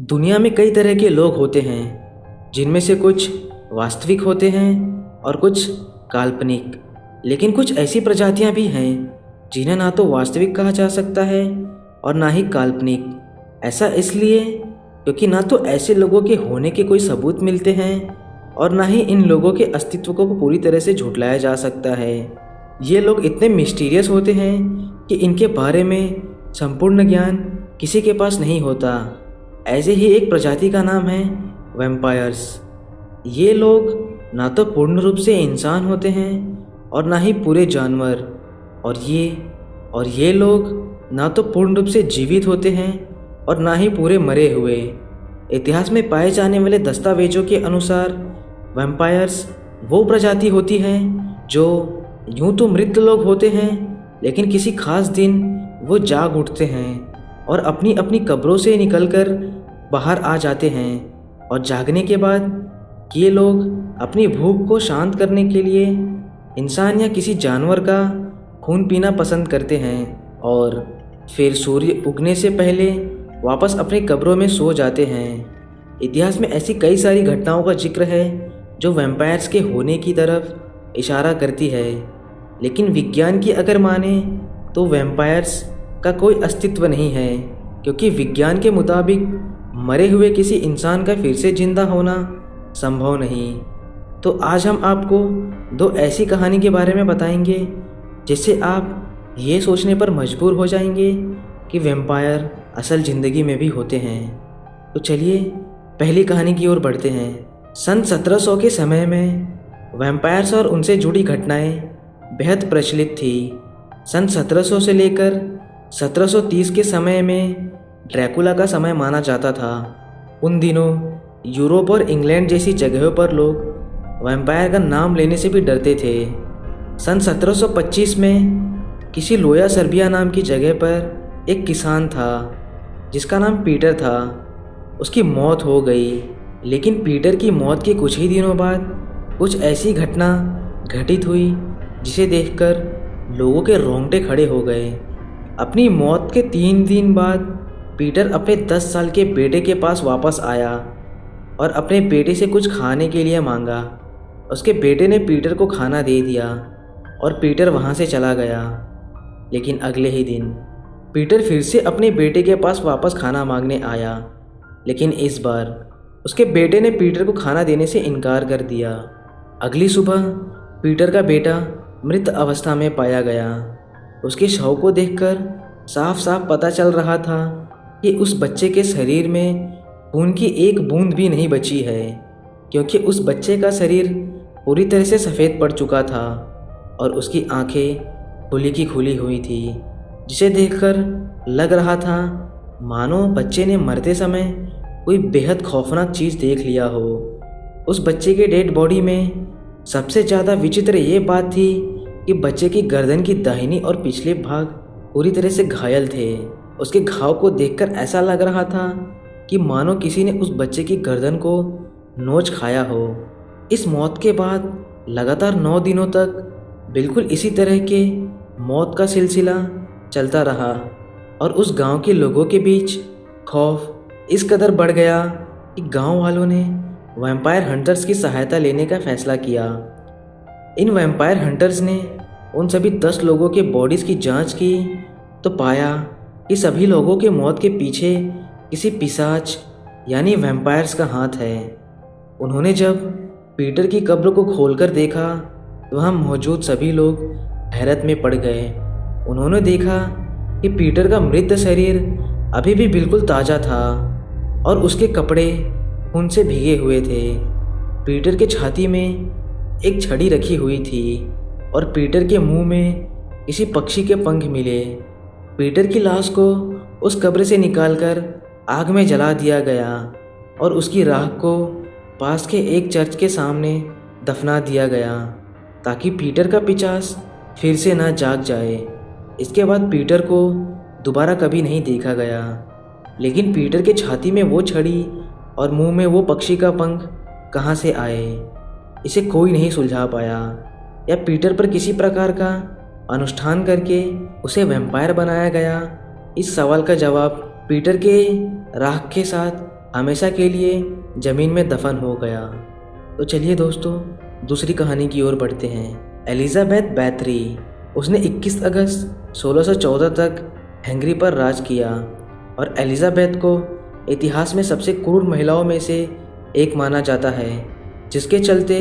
दुनिया में कई तरह के लोग होते हैं, जिनमें से कुछ वास्तविक होते हैं और कुछ काल्पनिक। लेकिन कुछ ऐसी प्रजातियां भी हैं जिन्हें ना तो वास्तविक कहा जा सकता है और ना ही काल्पनिक। ऐसा इसलिए क्योंकि ना तो ऐसे लोगों के होने के कोई सबूत मिलते हैं और ना ही इन लोगों के अस्तित्व को पूरी तरह से झुठलाया जा सकता है। ये लोग इतने मिस्टीरियस होते हैं कि इनके बारे में संपूर्ण ज्ञान किसी के पास नहीं होता। ऐसे ही एक प्रजाति का नाम है वैम्पायर्स। ये लोग ना तो पूर्ण रूप से इंसान होते हैं और ना ही पूरे जानवर, और ये लोग ना तो पूर्ण रूप से जीवित होते हैं और ना ही पूरे मरे हुए। इतिहास में पाए जाने वाले दस्तावेजों के अनुसार वैम्पायर्स वो प्रजाति होती है जो यूं तो मृत लोग होते हैं, लेकिन किसी खास दिन वो जाग उठते हैं और अपनी अपनी कब्रों से निकलकर बाहर आ जाते हैं। और जागने के बाद ये लोग अपनी भूख को शांत करने के लिए इंसान या किसी जानवर का खून पीना पसंद करते हैं और फिर सूर्य उगने से पहले वापस अपनी कब्रों में सो जाते हैं। इतिहास में ऐसी कई सारी घटनाओं का जिक्र है जो वैम्पायर्स के होने की तरफ इशारा करती है। लेकिन विज्ञान की अगर माने तो वैम्पायर्स का कोई अस्तित्व नहीं है, क्योंकि विज्ञान के मुताबिक मरे हुए किसी इंसान का फिर से जिंदा होना संभव नहीं। तो आज हम आपको दो ऐसी कहानी के बारे में बताएंगे जिससे आप ये सोचने पर मजबूर हो जाएंगे कि वैम्पायर असल ज़िंदगी में भी होते हैं। तो चलिए पहली कहानी की ओर बढ़ते हैं। सन 1700 के समय में वैम्पायर्स और उनसे जुड़ी घटनाएं बेहद प्रचलित थी। सन 1700 से लेकर 1730 के समय में ड्रैकुला का समय माना जाता था। उन दिनों यूरोप और इंग्लैंड जैसी जगहों पर लोग वैम्पायर का नाम लेने से भी डरते थे। सन 1725 में किसी लोया सर्बिया नाम की जगह पर एक किसान था जिसका नाम पीटर था। उसकी मौत हो गई, लेकिन पीटर की मौत के कुछ ही दिनों बाद कुछ ऐसी घटना घटित हुई जिसे देखकर लोगों के रोंगटे खड़े हो गए। अपनी मौत के 3 दिन बाद पीटर अपने 10 साल के बेटे के पास वापस आया और अपने बेटे से कुछ खाने के लिए मांगा। उसके बेटे ने पीटर को खाना दे दिया और पीटर वहाँ से चला गया। लेकिन अगले ही दिन पीटर फिर से अपने बेटे के पास वापस खाना मांगने आया, लेकिन इस बार उसके बेटे ने पीटर को खाना देने से इनकार कर दिया। अगली सुबह पीटर का बेटा मृत अवस्था में पाया गया। उसके शव को देखकर साफ साफ पता चल रहा था कि उस बच्चे के शरीर में खून की एक बूंद भी नहीं बची है, क्योंकि उस बच्चे का शरीर पूरी तरह से सफ़ेद पड़ चुका था और उसकी आंखें खुली की खुली हुई थी, जिसे देखकर लग रहा था मानो बच्चे ने मरते समय कोई बेहद खौफनाक चीज़ देख लिया हो। उस बच्चे के डेड बॉडी में सबसे ज़्यादा विचित्र ये बात थी कि बच्चे की गर्दन की दाहिनी और पिछले भाग पूरी तरह से घायल थे। उसके घाव को देखकर ऐसा लग रहा था कि मानो किसी ने उस बच्चे की गर्दन को नोच खाया हो। इस मौत के बाद लगातार 9 दिनों तक बिल्कुल इसी तरह के मौत का सिलसिला चलता रहा और उस गांव के लोगों के बीच खौफ इस कदर बढ़ गया कि गांव वालों ने वैम्पायर हंटर्स की सहायता लेने का फैसला किया। इन वैम्पायर हंटर्स ने उन सभी 10 लोगों के बॉडीज़ की जांच की तो पाया कि सभी लोगों के मौत के पीछे किसी पिशाच यानी वैम्पायर्स का हाथ है। उन्होंने जब पीटर की कब्र को खोलकर देखा तो वहाँ मौजूद सभी लोग हैरत में पड़ गए। उन्होंने देखा कि पीटर का मृत शरीर अभी भी बिल्कुल ताज़ा था और उसके कपड़े खून से भीगे हुए थे। पीटर के छाती में एक छड़ी रखी हुई थी और पीटर के मुंह में किसी पक्षी के पंख मिले। पीटर की लाश को उस कब्र से निकालकर आग में जला दिया गया और उसकी राख को पास के एक चर्च के सामने दफना दिया गया ताकि पीटर का पिशाच फिर से ना जाग जाए। इसके बाद पीटर को दोबारा कभी नहीं देखा गया। लेकिन पीटर के छाती में वो छड़ी और मुंह में वो पक्षी का पंख कहाँ से आए, इसे कोई नहीं सुलझा पाया। या पीटर पर किसी प्रकार का अनुष्ठान करके उसे वैम्पायर बनाया गया, इस सवाल का जवाब पीटर के राख के साथ हमेशा के लिए ज़मीन में दफन हो गया। तो चलिए दोस्तों, दूसरी कहानी की ओर बढ़ते हैं। एलिजाबेथ बैथरी, उसने 21 अगस्त 1614 तक हंगरी पर राज किया और एलिजाबेथ को इतिहास में सबसे क्रूर महिलाओं में से एक माना जाता है, जिसके चलते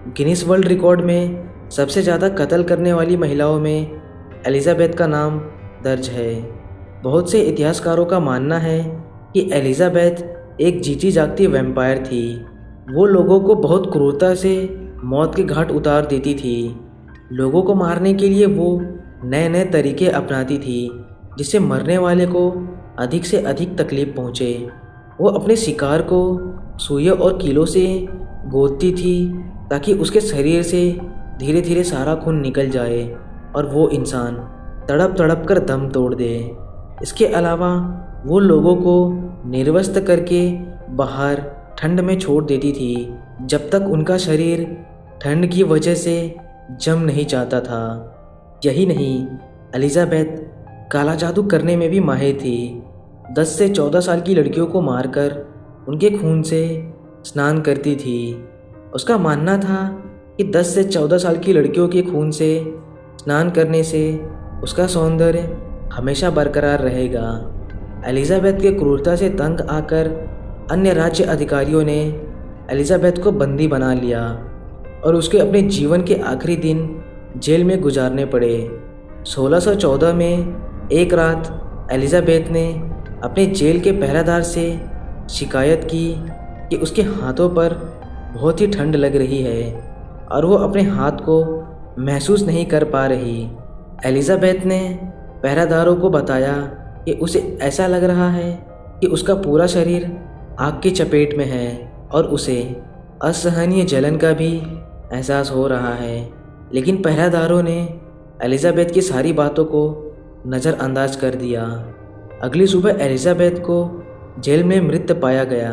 गिनीज वर्ल्ड रिकॉर्ड में सबसे ज़्यादा कत्ल करने वाली महिलाओं में एलिजाबेथ का नाम दर्ज है। बहुत से इतिहासकारों का मानना है कि एलिजाबेथ एक जीती जागती वैम्पायर थी। वो लोगों को बहुत क्रूरता से मौत के घाट उतार देती थी। लोगों को मारने के लिए वो नए नए तरीके अपनाती थी, जिससे मरने वाले को अधिक से अधिक तकलीफ पहुँचे। वो अपने शिकार को सुइयों और कीलों से गोदती थी ताकि उसके शरीर से धीरे धीरे सारा खून निकल जाए और वो इंसान तड़प तड़प कर दम तोड़ दे। इसके अलावा वो लोगों को निर्वस्त्र करके बाहर ठंड में छोड़ देती थी जब तक उनका शरीर ठंड की वजह से जम नहीं जाता था। यही नहीं, एलिजाबेथ काला जादू करने में भी माहिर थी। 10 से 14 साल की लड़कियों को मारकर उनके खून से स्नान करती थी। उसका मानना था कि 10 से 14 साल की लड़कियों के खून से स्नान करने से उसका सौंदर्य हमेशा बरकरार रहेगा। एलिजाबेथ के क्रूरता से तंग आकर अन्य राज्य अधिकारियों ने एलिजाबेथ को बंदी बना लिया और उसके अपने जीवन के आखिरी दिन जेल में गुजारने पड़े। 1614 में एक रात एलिजाबेथ ने अपने जेल के पहरेदार से शिकायत की कि उसके हाथों पर बहुत ही ठंड लग रही है और वो अपने हाथ को महसूस नहीं कर पा रही। एलिजाबेथ ने पहरेदारों को बताया कि उसे ऐसा लग रहा है कि उसका पूरा शरीर आग की चपेट में है और उसे असहनीय जलन का भी एहसास हो रहा है। लेकिन पहरेदारों ने एलिजाबेथ की सारी बातों को नज़रअंदाज कर दिया। अगली सुबह एलिजाबेथ को जेल में मृत पाया गया।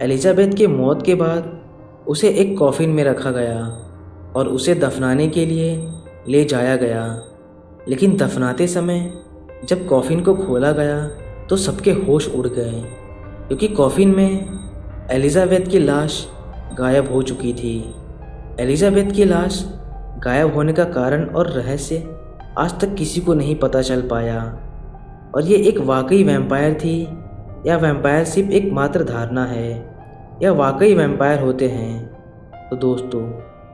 एलिजाबेथ की मौत के बाद उसे एक कॉफिन में रखा गया और उसे दफनाने के लिए ले जाया गया। लेकिन दफनाते समय जब कॉफिन को खोला गया तो सबके होश उड़ गए, क्योंकि कॉफिन में एलिजाबेथ की लाश गायब हो चुकी थी। एलिजाबेथ की लाश गायब होने का कारण और रहस्य आज तक किसी को नहीं पता चल पाया, और ये एक वाकई वैम्पायर थी या वैम्पायर सिर्फ एक मात्र धारणा है, या वाकई वैम्पायर होते हैं। तो दोस्तों,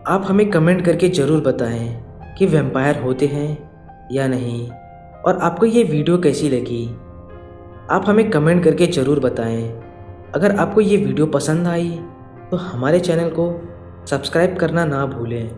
आप हमें कमेंट करके ज़रूर बताएं कि वैम्पायर होते हैं या नहीं, और आपको ये वीडियो कैसी लगी आप हमें कमेंट करके ज़रूर बताएं। अगर आपको ये वीडियो पसंद आई तो हमारे चैनल को सब्सक्राइब करना ना भूलें।